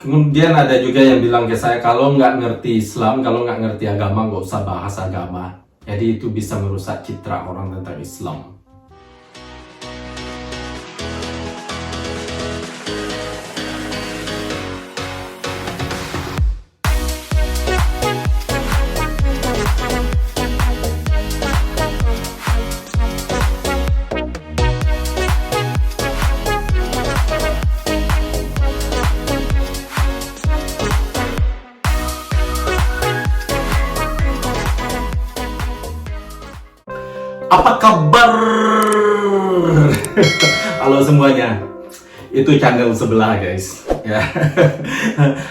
Kemudian ada juga yang bilang ke saya, kalau nggak ngerti Islam, kalau nggak ngerti agama, nggak usah bahas agama. Jadi itu bisa merusak citra orang tentang Islam. Apa kabar? Halo semuanya. Itu channel sebelah, guys. Ya.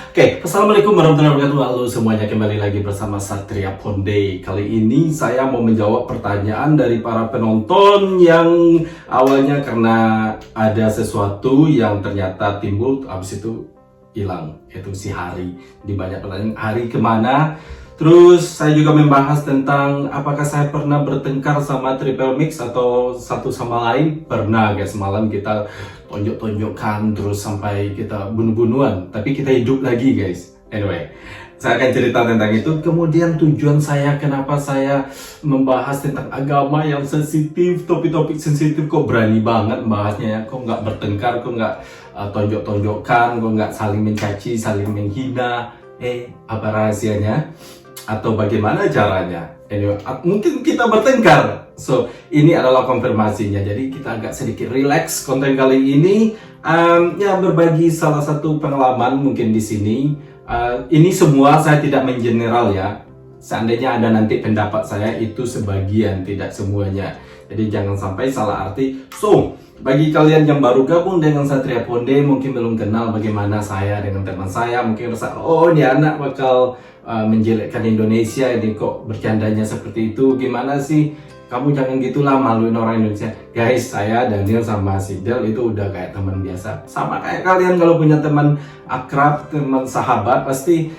Oke, assalamualaikum warahmatullahi wabarakatuh. Halo semuanya, kembali lagi bersama Satria Ponde. Kali ini saya mau menjawab pertanyaan dari para penonton yang awalnya karena ada sesuatu yang ternyata timbul, habis itu hilang. Itu si Hari. Di banyak pertanyaan, Hari kemana? Terus saya juga membahas tentang apakah saya pernah bertengkar sama Triple Mix atau satu sama lain. Pernah, guys. Semalam kita tonjok-tonjokkan terus sampai kita bunuh-bunuhan. Tapi kita hidup lagi, guys. Anyway, saya akan cerita tentang itu. Kemudian tujuan saya, kenapa saya membahas tentang agama yang sensitif, topik-topik sensitif. Kok berani banget membahasnya ya? Kok nggak bertengkar, kok nggak tonjok-tonjokkan, kok nggak saling mencaci, saling menghina. Apa rahasianya? Atau bagaimana caranya? Anyway, mungkin kita bertengkar. So, ini adalah konfirmasinya. Jadi kita agak sedikit relax konten kali ini. Ya, berbagi salah satu pengalaman mungkin di sini. Ini semua saya tidak mengeneral ya. Seandainya ada nanti pendapat saya itu sebagian, tidak semuanya. Jadi jangan sampai salah arti. So, bagi kalian yang baru gabung dengan Satria Ponde, mungkin belum kenal bagaimana saya dengan teman saya, mungkin rasa, oh ini anak bakal menjelekkan Indonesia, ini kok bercandanya seperti itu, gimana sih? Kamu jangan gitulah, maluin orang Indonesia. Guys, saya Daniel sama si Del itu udah kayak teman biasa. Sama kayak kalian kalau punya teman akrab, teman sahabat, pasti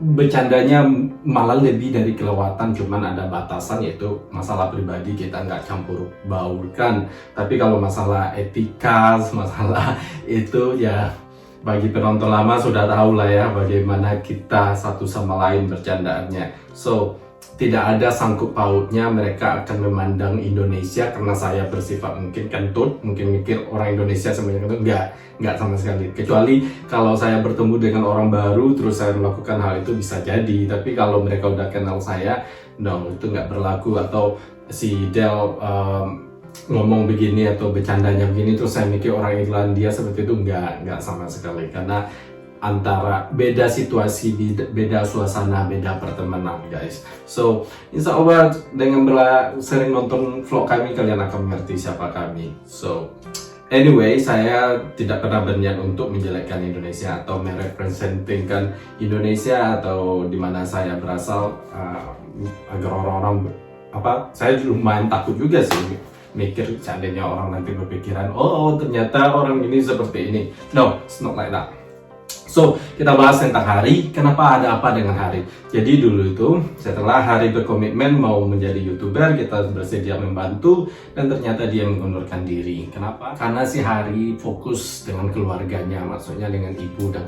bercandanya malah lebih dari kelewatan, cuman ada batasan, yaitu masalah pribadi kita nggak campur baurkan. Tapi kalau masalah etika, masalah itu ya bagi penonton lama sudah tahu lah ya bagaimana kita satu sama lain bercandaannya. So, tidak ada sangkut pautnya mereka akan memandang Indonesia karena saya bersifat mungkin kentut, mungkin mikir orang Indonesia semuanya kentut. Enggak sama sekali. Kecuali kalau saya bertemu dengan orang baru terus saya melakukan hal itu bisa jadi. Tapi kalau mereka udah kenal saya, no, itu nggak berlaku. Atau si Del ngomong begini atau bercandanya begini terus saya mikir orang Irlandia seperti itu, nggak sama sekali. Karena antara beda situasi, beda suasana, beda pertemanan, guys. So, insya Allah dengan sering nonton vlog kami, kalian akan mengerti siapa kami. So, anyway, saya tidak pernah berniat untuk menjelekkan Indonesia atau merepresentasikan Indonesia atau di mana saya berasal, agar orang-orang saya lumayan takut juga sih mikir seandainya orang nanti berpikiran, oh ternyata orang ini seperti ini. No, it's not like that. So, kita bahas tentang Hari. Kenapa ada apa dengan Hari? Jadi dulu itu setelah Hari berkomitmen mau menjadi YouTuber, kita bersedia membantu dan ternyata dia mengundurkan diri. Kenapa? Karena si Hari fokus dengan keluarganya, maksudnya dengan ibu dan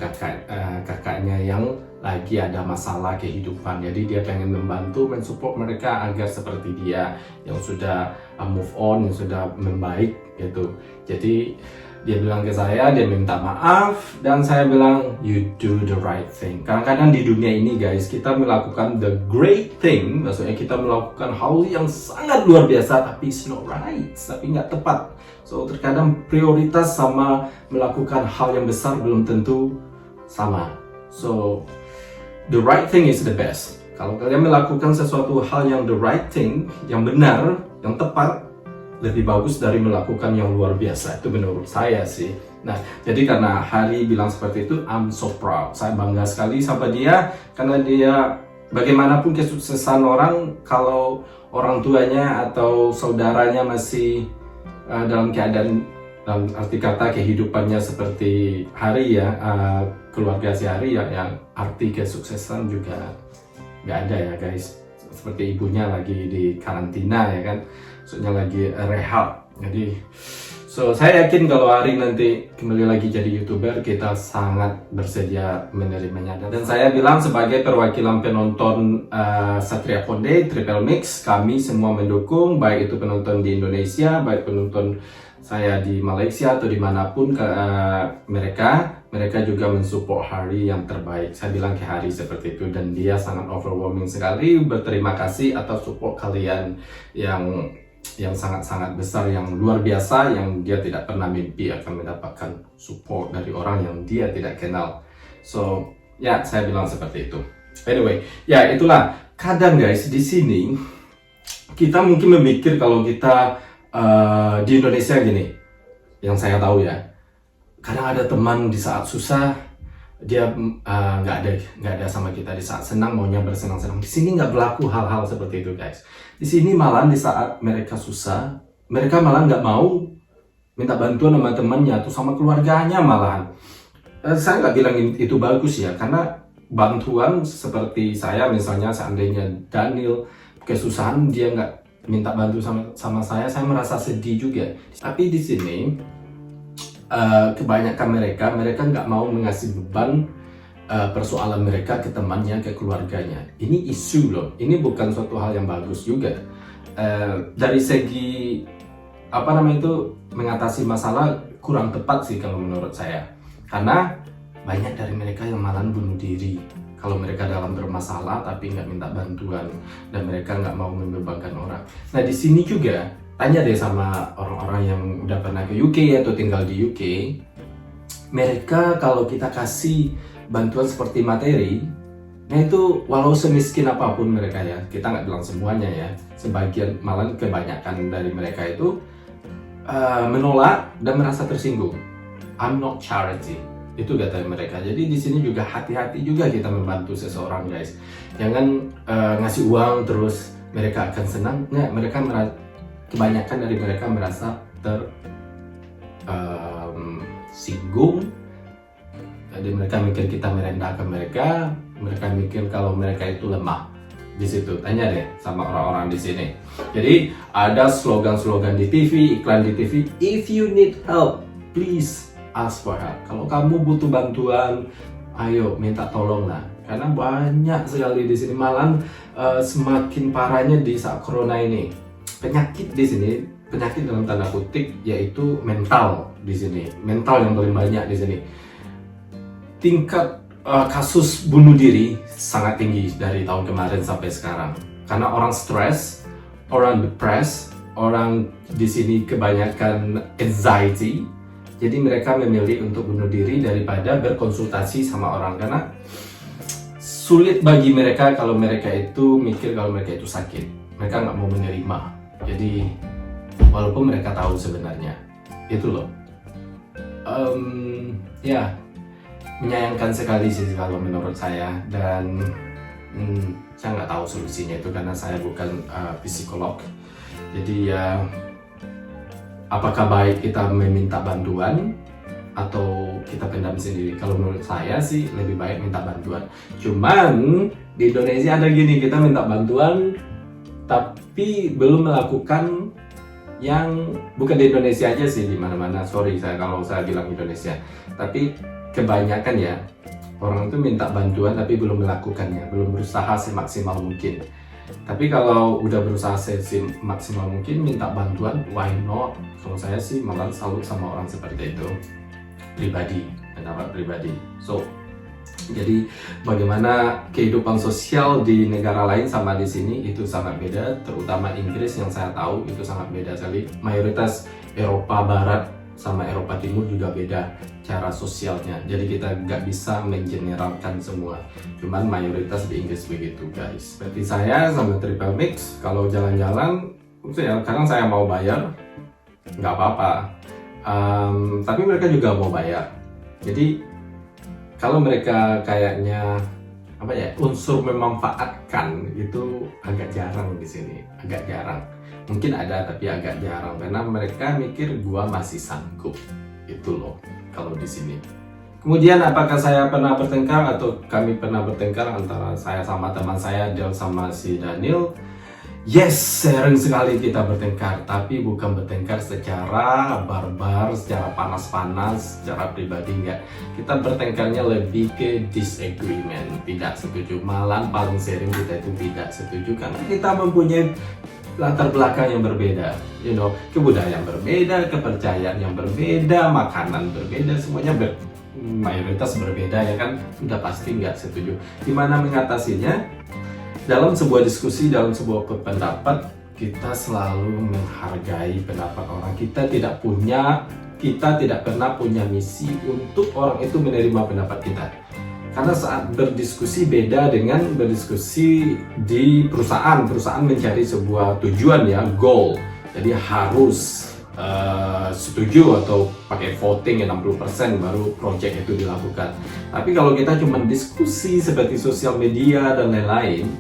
kakaknya yang lagi ada masalah kehidupan. Jadi dia pengen membantu, mensupport mereka agar seperti dia yang sudah move on, yang sudah membaik gitu. Jadi dia bilang ke saya, dia minta maaf, dan saya bilang, you do the right thing. Kadang-kadang di dunia ini, guys, kita melakukan the great thing, maksudnya kita melakukan hal yang sangat luar biasa, tapi it's not right, tapi nggak tepat. So, terkadang prioritas sama melakukan hal yang besar belum tentu sama. So, the right thing is the best. Kalau kalian melakukan sesuatu hal yang the right thing, yang benar, yang tepat, lebih bagus dari melakukan yang luar biasa. Itu menurut saya sih. Nah, jadi karena Hari bilang seperti itu, I'm so proud. Saya bangga sekali sama dia, karena dia bagaimanapun kesuksesan orang, kalau orang tuanya atau saudaranya masih dalam keadaan, dalam arti kata kehidupannya seperti Hari ya, keluarga si Hari ya, yang arti kesuksesan juga nggak ada ya, guys. Seperti ibunya lagi di karantina ya kan, maksudnya lagi rehab. Jadi So, saya yakin kalau Ari nanti kembali lagi jadi YouTuber, kita sangat bersedia menerimanya. Dan saya bilang sebagai perwakilan penonton Satria Ponde, Triple Mix, kami semua mendukung, baik itu penonton di Indonesia, baik penonton saya di Malaysia atau dimanapun mereka juga mensupport Hari yang terbaik. Saya bilang ke Hari seperti itu, dan dia sangat overwhelming sekali berterima kasih atas support kalian yang sangat-sangat besar, yang luar biasa, yang dia tidak pernah mimpi akan mendapatkan support dari orang yang dia tidak kenal. So, ya, saya bilang seperti itu. Anyway, ya itulah. Kadang guys, di sini kita mungkin memikir kalau kita di Indonesia gini, yang saya tahu ya, kadang ada teman di saat susah, dia nggak ada sama kita. Di saat senang maunya bersenang-senang. Di sini nggak berlaku hal-hal seperti itu guys. Di sini malah di saat mereka susah, mereka malah nggak mau minta bantuan sama temannya atau sama keluarganya malahan. Saya nggak bilang itu bagus ya, karena bantuan seperti saya misalnya, seandainya Daniel kesusahan dia nggak minta bantu sama saya merasa sedih juga. Tapi di sini kebanyakan mereka nggak mau mengasih beban persoalan mereka ke temannya, ke keluarganya. Ini isu loh, ini bukan suatu hal yang bagus juga. Dari segi mengatasi masalah kurang tepat sih kalau menurut saya, karena banyak dari mereka yang malah bunuh diri kalau mereka dalam bermasalah tapi nggak minta bantuan, dan mereka nggak mau membebankan orang. Nah, di sini juga tanya deh sama orang-orang yang udah pernah ke UK atau tinggal di UK, mereka kalau kita kasih bantuan seperti materi, nah itu walau semiskin apapun mereka ya, kita nggak bilang semuanya ya, sebagian malah kebanyakan dari mereka itu menolak dan merasa tersinggung. I'm not charity, itu kata mereka. Jadi di sini juga hati-hati juga kita membantu seseorang guys. Jangan ngasih uang terus mereka akan senang. Nggak, kebanyakan dari mereka merasa tersinggung. Jadi mereka mikir kita merendahkan mereka mikir kalau mereka itu lemah. Di situ tanya deh sama orang-orang di sini. Jadi ada slogan-slogan di TV, iklan di TV, if you need help, please ask for help. Kalau kamu butuh bantuan, ayo minta tolong lah. Karena banyak sekali di sini, malah semakin parahnya di saat corona ini. Penyakit di sini, penyakit dalam tanda kutip, yaitu mental di sini. Mental yang paling banyak di sini. Tingkat kasus bunuh diri sangat tinggi dari tahun kemarin sampai sekarang. Karena orang stres, orang depressed, orang di sini kebanyakan anxiety. Jadi mereka memilih untuk bunuh diri daripada berkonsultasi sama orang, karena sulit bagi mereka kalau mereka itu mikir kalau mereka itu sakit. Mereka nggak mau menerima. Jadi walaupun mereka tahu sebenarnya itu loh. Ya, menyayangkan sekali sih kalau menurut saya, dan saya nggak tahu solusinya itu karena saya bukan psikolog. Jadi ya, apakah baik kita meminta bantuan atau kita pendam sendiri? Kalau menurut saya sih lebih baik minta bantuan. Cuman di Indonesia ada gini, kita minta bantuan tapi belum melakukan yang, bukan di Indonesia aja sih, di mana-mana. Sorry saya kalau saya bilang Indonesia, tapi kebanyakan ya orang itu minta bantuan tapi belum melakukannya, belum berusaha semaksimal mungkin. Tapi kalau udah berusaha semaksimal mungkin minta bantuan, why not? Kalau saya sih malah salut sama orang seperti itu, pribadi, pendapat pribadi. So, jadi bagaimana kehidupan sosial di negara lain sama di sini itu sangat beda, terutama Inggris yang saya tahu itu sangat beda sekali. Mayoritas Eropa Barat sama Eropa Timur juga beda cara sosialnya, jadi kita nggak bisa mengeneralkan semua, cuman mayoritas di Inggris begitu guys. Seperti saya sama Triple Mix, kalau jalan-jalan kadang saya mau bayar nggak apa-apa, tapi mereka juga mau bayar. Jadi kalau mereka kayaknya unsur memanfaatkan itu agak jarang di sini, agak jarang. Mungkin ada tapi agak jarang, karena mereka mikir gua masih sanggup, itu loh kalau di sini. Kemudian apakah saya pernah bertengkar atau kami pernah bertengkar antara saya sama teman saya, Del sama si Daniel? Yes, sering sekali kita bertengkar, tapi bukan bertengkar secara barbar, secara panas-panas, secara pribadi enggak. Kita bertengkarnya lebih ke disagreement, tidak setuju. Malah paling sering kita itu tidak setuju karena kita mempunyai latar belakang yang berbeda, kebudayaan berbeda, kepercayaan yang berbeda, makanan berbeda, semuanya mayoritas berbeda ya kan, udah pasti nggak setuju. Gimana mengatasinya? Dalam sebuah diskusi, dalam sebuah pendapat, kita selalu menghargai pendapat orang. Kita tidak pernah punya misi untuk orang itu menerima pendapat kita. Karena saat berdiskusi beda dengan berdiskusi di perusahaan. Perusahaan mencari sebuah tujuan ya, goal. Jadi harus setuju atau pakai voting 60% baru project itu dilakukan. Tapi kalau kita cuma diskusi seperti sosial media dan lain-lain,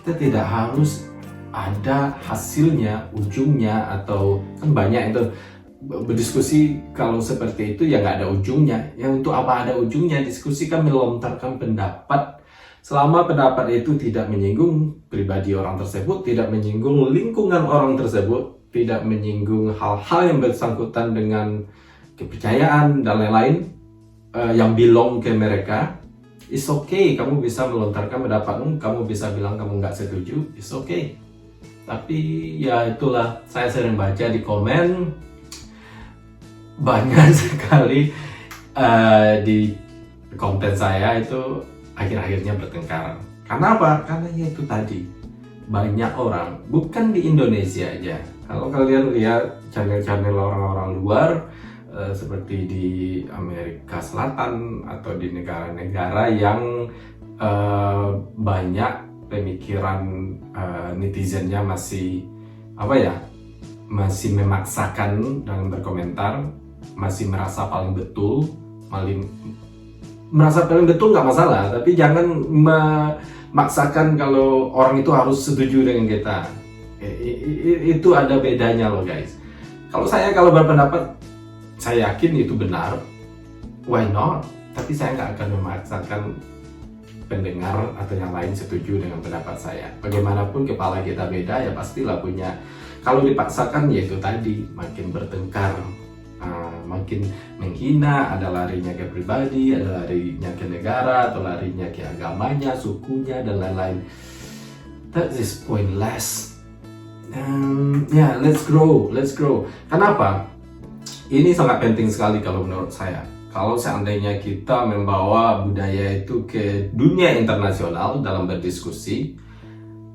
kita tidak harus ada hasilnya, ujungnya, atau kan banyak itu berdiskusi kalau seperti itu ya nggak ada ujungnya. Ya untuk apa ada ujungnya? Diskusi kan melontarkan pendapat selama pendapat itu tidak menyinggung pribadi orang tersebut, tidak menyinggung lingkungan orang tersebut, tidak menyinggung hal-hal yang bersangkutan dengan kepercayaan dan lain-lain yang belong ke mereka. It's okay, kamu bisa melontarkan pendapatmu, kamu bisa bilang kamu nggak setuju, it's okay. Tapi ya itulah, saya sering baca di komen banyak sekali di konten saya itu akhir-akhirnya bertengkar. Karena apa? Karena ya itu tadi, banyak orang, bukan di Indonesia aja. Kalau kalian lihat channel-channel orang-orang luar, seperti di Amerika Selatan atau di negara-negara yang banyak pemikiran netizennya masih masih memaksakan dalam berkomentar, masih merasa paling betul, merasa paling betul nggak masalah, tapi jangan memaksakan kalau orang itu harus setuju dengan kita. Itu ada bedanya loh guys. Kalau berpendapat, saya yakin itu benar, why not? Tapi saya nggak akan memaksakan pendengar atau yang lain setuju dengan pendapat saya. Bagaimanapun kepala kita beda, ya pastilah punya. Kalau dipaksakan ya itu tadi, makin bertengkar, makin menghina, ada larinya ke pribadi, ada larinya ke negara, atau larinya ke agamanya, sukunya, dan lain-lain. That is pointless. Let's grow. Kenapa? Ini sangat penting sekali kalau menurut saya. Kalau seandainya kita membawa budaya itu ke dunia internasional dalam berdiskusi,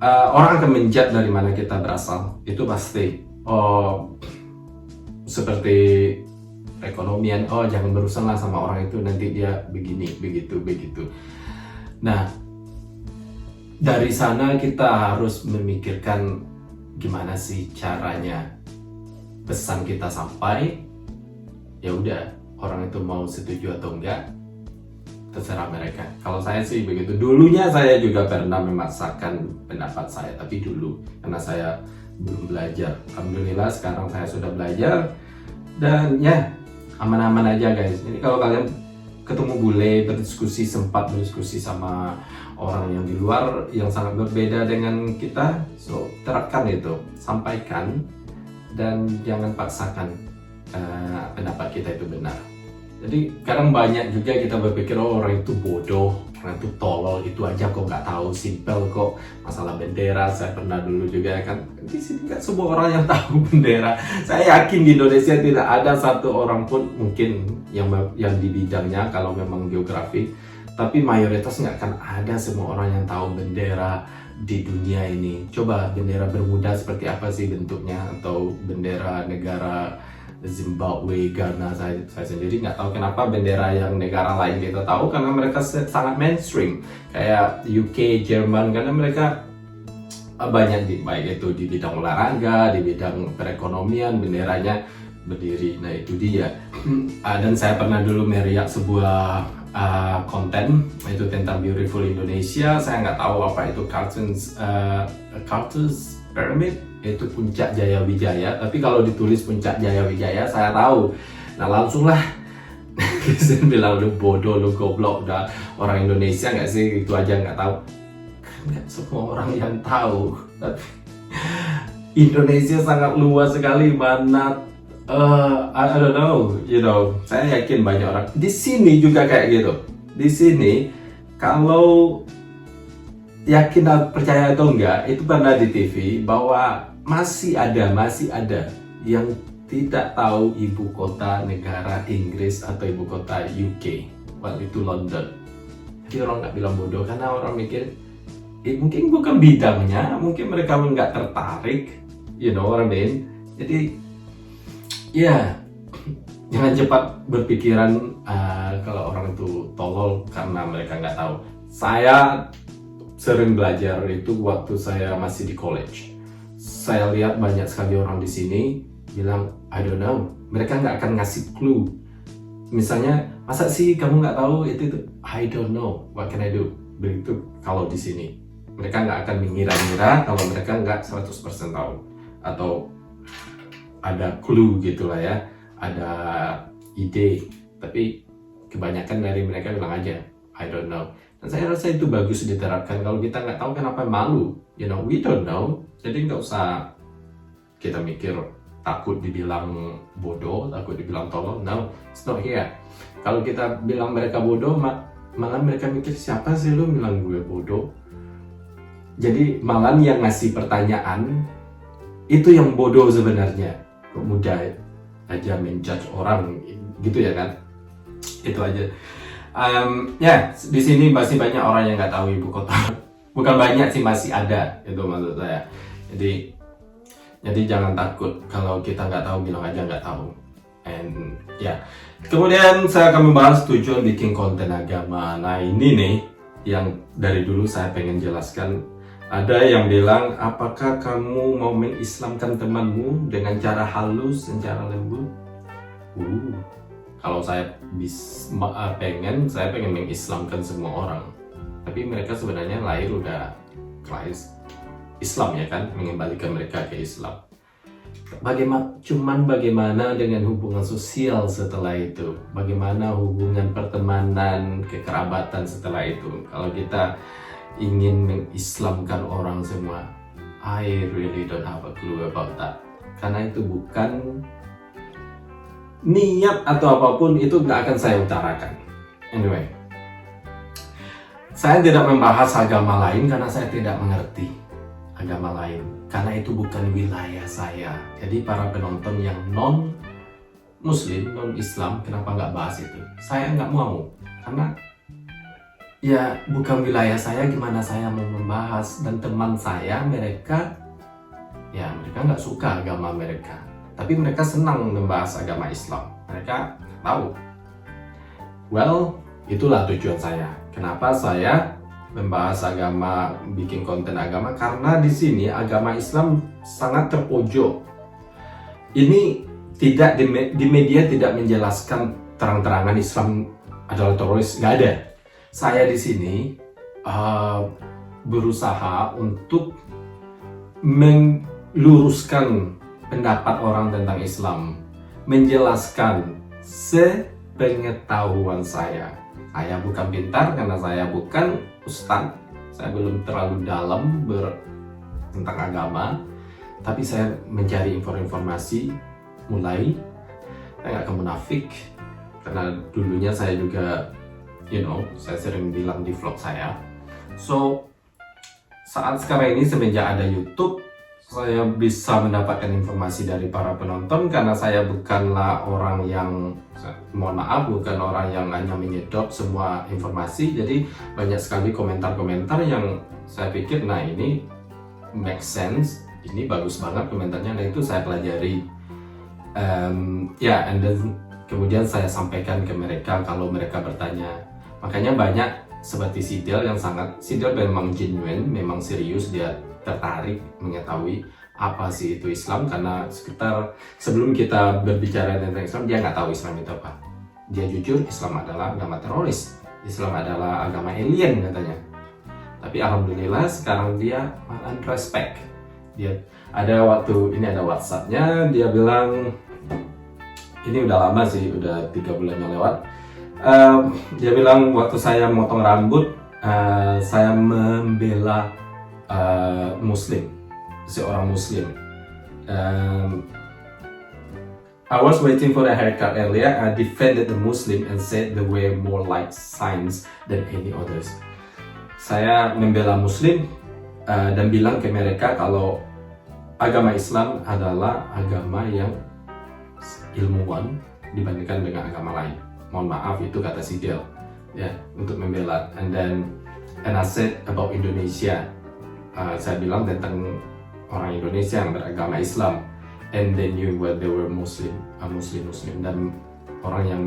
orang akan menjudge dari mana kita berasal. Itu pasti. Seperti perekonomian, jangan berurusan lah sama orang itu, nanti dia begini, begitu. Nah, dari sana kita harus memikirkan gimana sih caranya pesan kita sampai. Ya udah, orang itu mau setuju atau enggak, terserah mereka. Kalau saya sih begitu. Dulunya saya juga pernah memaksakan pendapat saya, tapi dulu karena saya belum belajar. Alhamdulillah sekarang saya sudah belajar dan ya aman-aman aja guys. Jadi kalau kalian ketemu bule, sempat berdiskusi sama orang yang di luar yang sangat berbeda dengan kita, so terapkan itu, sampaikan dan jangan paksakan pendapat kita itu benar. Jadi kadang banyak juga kita berpikir orang itu bodoh, orang itu tolol, itu aja kok nggak tahu, simple kok. Masalah bendera, saya pernah dulu juga kan, di sini nggak semua orang yang tahu bendera. Saya yakin di Indonesia tidak ada satu orang pun mungkin yang di bidangnya kalau memang geografi, tapi mayoritas nggak akan ada semua orang yang tahu bendera di dunia ini. Coba bendera Bermuda seperti apa sih bentuknya, atau bendera negara Zimbabwe, Ghana, saya sendiri nggak tahu. Kenapa bendera yang negara lain kita tahu? Karena mereka sangat mainstream, kayak UK, Jerman, karena mereka banyak baik itu di bidang olahraga, di bidang perekonomian, benderanya berdiri. Nah itu dia. Dan saya pernah dulu meriak sebuah konten itu tentang Beautiful Indonesia. Saya nggak tahu apa itu Carter's Pyramid, itu Puncak Jaya Wijaya, tapi kalau ditulis Puncak Jaya Wijaya saya tahu. Nah langsunglah Kristen bilang, lu bodoh, lu goblok, udah orang Indonesia nggak sih, itu aja nggak tahu. Nggak semua orang yang tahu, tapi Indonesia sangat luas sekali, mana I don't know, saya yakin banyak orang di sini juga kayak gitu. Di sini kalau yakin atau percaya atau enggak, itu pernah di TV bahwa masih ada yang tidak tahu ibu kota negara Inggris atau ibu kota UK, waktu itu London. Jadi orang nggak bilang bodoh karena orang mikir mungkin bukan bidangnya, mungkin mereka nggak tertarik, what I mean. Jadi ya jangan cepat berpikiran kalau orang itu tolol karena mereka nggak tahu. Saya sering belajar itu waktu saya masih di college. Saya lihat banyak sekali orang di sini bilang I don't know, mereka nggak akan ngasih clue. Misalnya, masa sih kamu nggak tahu itu? I don't know, what can I do? Begitu kalau di sini. Mereka nggak akan mengira-ngira kalau mereka nggak 100% tahu. Atau ada clue gitulah ya, ada ide. Tapi kebanyakan dari mereka bilang aja, I don't know. Dan saya rasa itu bagus diterapkan. Kalau kita nggak tahu kenapa malu, we don't know. Jadi nggak usah kita mikir takut dibilang bodoh, takut dibilang tolol. No, it's not here. Kalau kita bilang mereka bodoh, malah mereka mikir siapa sih lu bilang gue bodoh. Jadi malah yang ngasih pertanyaan itu yang bodoh sebenarnya. Kok mudah aja menjudge orang gitu ya kan? Itu aja. Di sini masih banyak orang yang nggak tahu ibu kota. Bukan banyak sih, masih ada, itu maksud saya. Jadi jangan takut kalau kita nggak tahu, bilang aja nggak tahu. And kemudian saya akan membahas tujuan bikin konten agama. Nah ini nih yang dari dulu saya pengen jelaskan. Ada yang bilang, apakah kamu mau mengislamkan temanmu dengan cara halus dan cara lembut? Kalau saya pengen mengislamkan semua orang. Tapi mereka sebenarnya lahir udah Islam ya kan, mengembalikan mereka ke Islam. Bagaimana dengan hubungan sosial setelah itu? Bagaimana hubungan pertemanan, kekerabatan setelah itu? Kalau kita ingin mengislamkan orang semua, I really don't have a clue about that. Karena itu bukan niat atau apapun, itu nggak akan saya utarakan. Anyway, saya tidak membahas agama lain karena saya tidak mengerti agama lain, karena itu bukan wilayah saya. Jadi para penonton yang non-Muslim, non-Islam, kenapa nggak bahas itu? Saya nggak mau, karena ya bukan wilayah saya. Gimana saya mau membahas? Dan teman saya, mereka nggak suka agama mereka, tapi mereka senang membahas agama Islam. Mereka tahu. Well, itulah tujuan saya. Kenapa saya membahas agama, bikin konten agama? Karena di sini agama Islam sangat terpojok. Ini tidak di media tidak menjelaskan terang-terangan Islam adalah teroris, nggak ada. Saya di sini berusaha untuk meluruskan pendapat orang tentang Islam, menjelaskan sepengetahuan saya. Saya bukan pintar karena saya bukan ustadz, saya belum terlalu dalam tentang agama, tapi saya mencari informasi mulai. Saya nggak akan munafik karena dulunya saya juga, saya sering bilang di vlog saya. So saat sekarang ini semenjak ada YouTube, saya bisa mendapatkan informasi dari para penonton karena saya bukanlah orang yang, mohon maaf, bukan orang yang hanya menyedot semua informasi. Jadi banyak sekali komentar-komentar yang saya pikir, nah ini make sense, ini bagus banget komentarnya, dan itu saya pelajari. And then kemudian saya sampaikan ke mereka kalau mereka bertanya. Makanya banyak seperti Sidel memang genuine, memang serius, dia tertarik mengetahui apa sih itu Islam, karena sekitar sebelum kita berbicara tentang Islam, dia nggak tahu Islam itu apa. Dia jujur, Islam adalah agama teroris, Islam adalah agama alien katanya. Tapi alhamdulillah sekarang dia respect. Dia ada WhatsApp-nya, dia bilang, ini udah lama sih, udah 3 bulan yang lewat. Dia bilang waktu saya motong rambut, saya membela Muslim. seorang Muslim. I was waiting for a haircut earlier. I defended the Muslim and said they were more like science than any others. Saya membela Muslim dan bilang ke mereka kalau agama Islam adalah agama yang ilmuwan dibandingkan dengan agama lain. Mohon maaf, itu kata si Del ya, untuk membela. And I said about Indonesia. Saya bilang tentang orang Indonesia yang beragama Islam. And they knew what they were Muslim, dan orang yang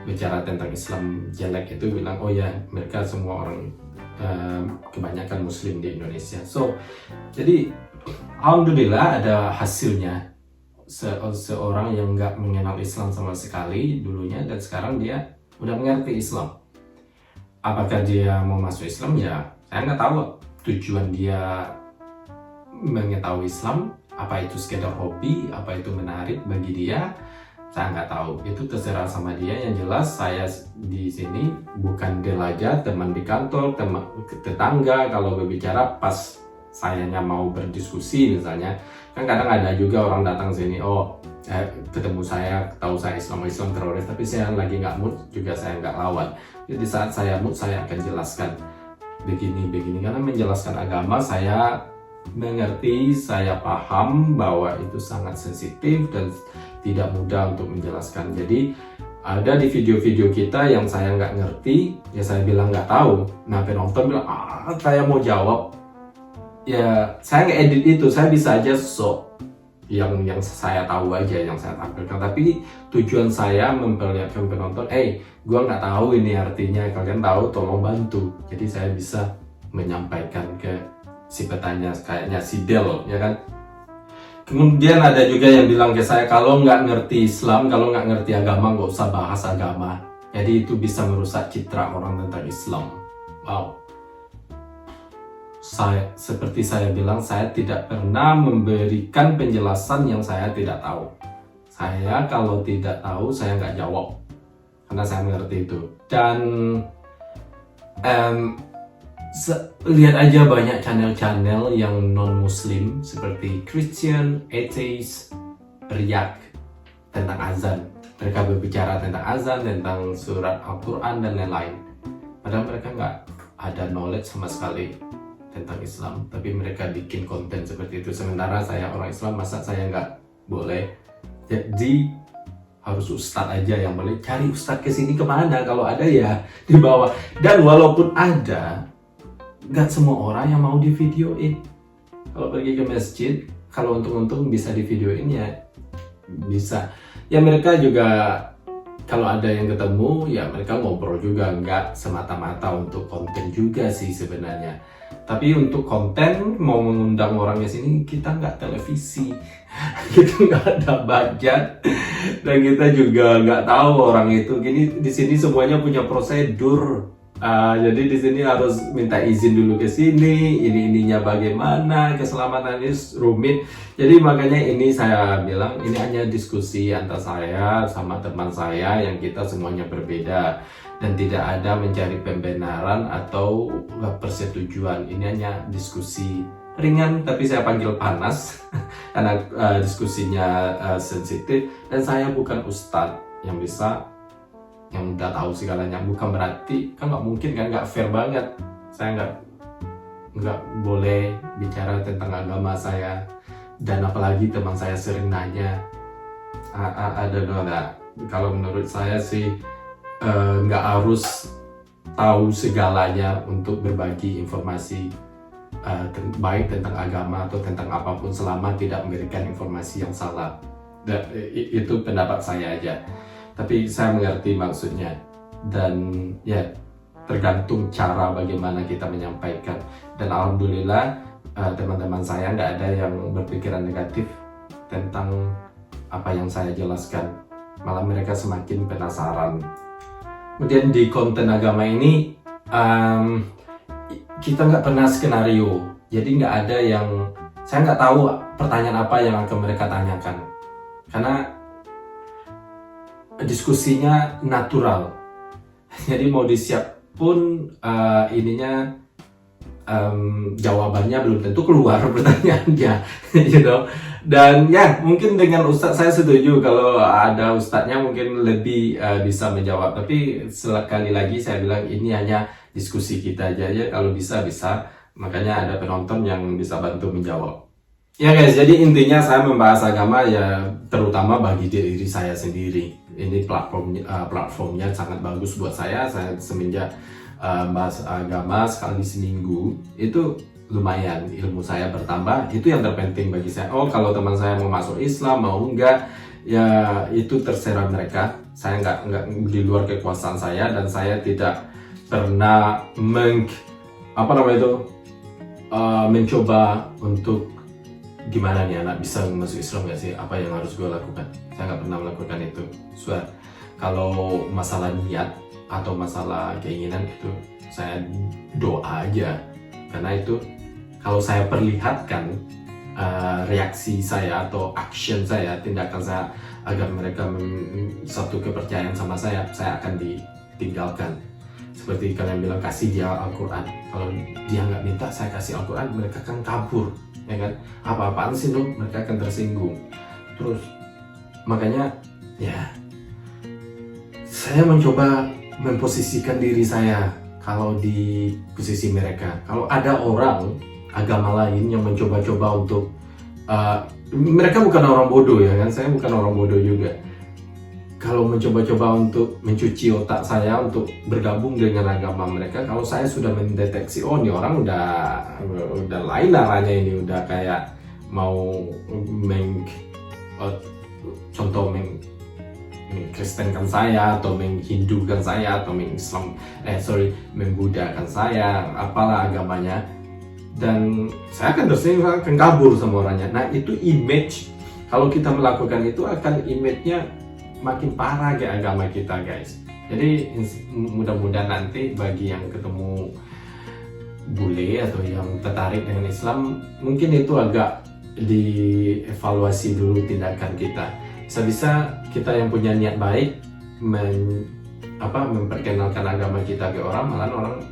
bicara tentang Islam jelek itu bilang, oh ya, mereka semua orang kebanyakan Muslim di Indonesia. So jadi alhamdulillah ada hasilnya. Seorang yang nggak mengenal Islam sama sekali dulunya, dan sekarang dia udah mengerti Islam. Apakah dia mau masuk Islam? Ya saya nggak tahu tujuan dia mengetahui Islam. Apa itu sekedar hobi, apa itu menarik bagi dia, saya nggak tahu. Itu terserah sama dia. Yang jelas saya di sini bukan Del aja, teman di kantor, teman tetangga. Kalau berbicara pas sayanya mau berdiskusi misalnya, kan kadang ada juga orang datang sini, ketemu saya, tahu saya Islam teroris, tapi saya lagi nggak mood, juga saya nggak lawan. Jadi saat saya mood, saya akan jelaskan begini, karena menjelaskan agama saya mengerti, saya paham bahwa itu sangat sensitif dan tidak mudah untuk menjelaskan. Jadi ada di video-video kita yang saya nggak ngerti, ya saya bilang nggak tahu. Nah penonton bilang, saya mau jawab. Ya saya nggak edit itu, saya bisa aja yang saya tahu aja yang saya tampilkan. Tapi tujuan saya memperlihatkan penonton, gua nggak tahu ini artinya, kalian tahu tolong bantu. Jadi saya bisa menyampaikan ke si petanya, kayaknya si Del, ya kan. Kemudian ada juga yang bilang ke saya, kalau nggak ngerti Islam, kalau nggak ngerti agama, nggak usah bahas agama. Jadi itu bisa merusak citra orang tentang Islam. Wow. Seperti saya bilang, saya tidak pernah memberikan penjelasan yang saya tidak tahu. Saya kalau tidak tahu, saya nggak jawab, karena saya mengerti itu. Dan lihat aja banyak channel-channel yang non-Muslim seperti Christian, Atheist, Riak tentang azan. Mereka berbicara tentang azan, tentang surat Al-Quran dan lain-lain. Padahal mereka nggak ada knowledge sama sekali tentang Islam, tapi mereka bikin konten seperti itu. Sementara saya orang Islam, masa saya nggak boleh? Jadi harus ustadz aja yang boleh. Cari ustadz kesini kemana? Kalau ada ya di bawah. Dan walaupun ada, nggak semua orang yang mau divideoin. Kalau pergi ke masjid, kalau untung-untung bisa divideoin ya bisa. Ya mereka juga kalau ada yang ketemu ya mereka ngobrol juga, nggak semata-mata untuk konten juga sih sebenarnya. Tapi untuk konten mau mengundang orangnya sini, kita nggak televisi, kita nggak ada budget, dan kita juga nggak tahu orang itu. Gini di sini semuanya punya prosedur. Jadi di sini harus minta izin dulu ke sini, ininya bagaimana, keselamatan ini rumit. Jadi makanya ini saya bilang ini hanya diskusi antara saya sama teman saya yang kita semuanya berbeda dan tidak ada mencari pembenaran atau persetujuan. Ini hanya diskusi ringan, tapi saya panggil panas karena diskusinya sensitif, dan saya bukan ustadz yang udah tahu segalanya. Bukan berarti, kan nggak mungkin kan, nggak fair banget. Saya nggak boleh bicara tentang agama saya, dan apalagi teman saya sering nanya, kalau menurut saya sih nggak harus tahu segalanya untuk berbagi informasi baik tentang agama atau tentang apapun, selama tidak memberikan informasi yang salah. Itu pendapat saya aja. Tapi saya mengerti maksudnya, dan ya tergantung cara bagaimana kita menyampaikan. Dan alhamdulillah teman-teman saya nggak ada yang berpikiran negatif tentang apa yang saya jelaskan, malah mereka semakin penasaran. Kemudian di konten agama ini kita nggak pernah skenario, jadi nggak ada yang, saya nggak tahu pertanyaan apa yang akan mereka tanyakan, karena diskusinya natural. Jadi mau disiap pun jawabannya belum tentu keluar pertanyaannya, you know. Dan ya mungkin dengan ustadz saya setuju kalau ada ustadznya mungkin lebih bisa menjawab. Tapi sekali lagi saya bilang ini hanya diskusi kita aja ya, kalau bisa makanya ada penonton yang bisa bantu menjawab. Ya guys, jadi intinya saya membahas agama ya terutama bagi diri saya sendiri. Ini platformnya sangat bagus buat saya semenjak bahas agama sekali seminggu itu lumayan ilmu saya bertambah. Itu yang terpenting bagi saya. Oh, kalau teman saya mau masuk Islam mau enggak ya itu terserah mereka. Saya enggak di luar kekuasaan saya, dan saya tidak pernah mencoba untuk gimana nih anak bisa masuk Islam gak sih, apa yang harus gue lakukan. Saya nggak pernah melakukan itu. Kalau masalah niat atau masalah keinginan itu saya doa aja, karena itu kalau saya perlihatkan reaksi saya atau action saya, tindakan saya agar mereka satu kepercayaan sama saya akan ditinggalkan. Seperti kalian bilang kasih dia Al-Quran, kalau dia nggak minta saya kasih Al-Quran, mereka akan kabur, ya kan? Apa-apaan sih lo, mereka akan tersinggung. Terus makanya ya saya mencoba memposisikan diri saya kalau di posisi mereka. Kalau ada orang agama lain yang mencoba-coba untuk mereka bukan orang bodoh ya kan, saya bukan orang bodoh juga. Kalau mencoba-coba untuk mencuci otak saya untuk bergabung dengan agama mereka, kalau saya sudah mendeteksi, oh ini orang udah lain arahnya, ini udah kayak mau mengkristenkan saya atau menghindukan saya atau membudakan saya, apalah agamanya, dan saya akan tersinggung, akan kabur sama orangnya. Nah itu image, kalau kita melakukan itu akan image-nya makin parah ke agama kita guys. Jadi mudah-mudahan nanti bagi yang ketemu bule atau yang tertarik dengan Islam, mungkin itu agak dievaluasi dulu tindakan kita. Bisa-bisa kita yang punya niat baik memperkenalkan agama kita ke orang, malah orang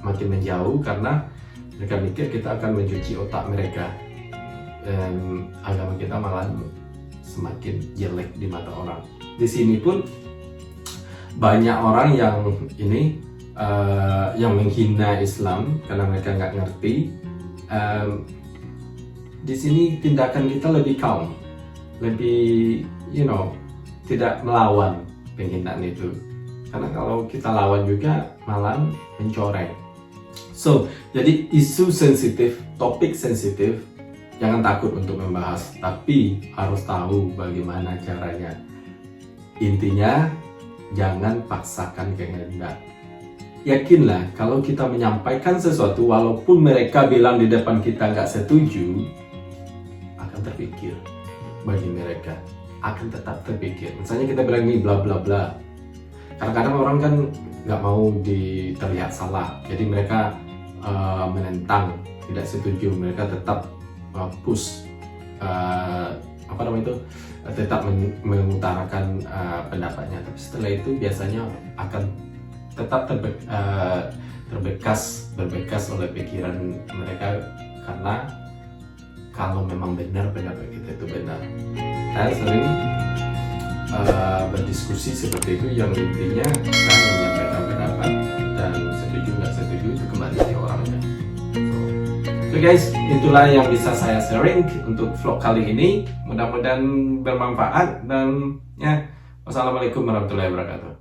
makin menjauh karena mereka mikir kita akan mencuci otak mereka, dan agama kita malah semakin jelek di mata orang. Di sini pun banyak orang yang yang menghina Islam karena mereka nggak ngerti. Di sini tindakan kita lebih calm, lebih tidak melawan penghinaan itu, karena kalau kita lawan juga malah mencoreng. So jadi isu sensitif, topik sensitif, jangan takut untuk membahas, tapi harus tahu bagaimana caranya. Intinya jangan paksakan kehendak. Yakinlah kalau kita menyampaikan sesuatu, walaupun mereka bilang di depan kita nggak setuju, akan terpikir. Bagi mereka akan tetap terpikir. Misalnya kita bilang ini bla bla bla, kadang-kadang orang kan nggak mau terlihat salah, jadi mereka menentang, tidak setuju, mereka tetap push tetap mengutarakan pendapatnya. Tapi setelah itu biasanya akan tetap berbekas oleh pikiran mereka, karena kalau memang benar pendapat kita itu benar. Saya sering berdiskusi seperti itu, yang intinya saya menyampaikan pendapat, dan setuju nggak setuju itu kembali ke orangnya. Oke guys, itulah yang bisa saya sharing untuk vlog kali ini. Mudah-mudahan bermanfaat, dan ya, wassalamualaikum warahmatullahi wabarakatuh.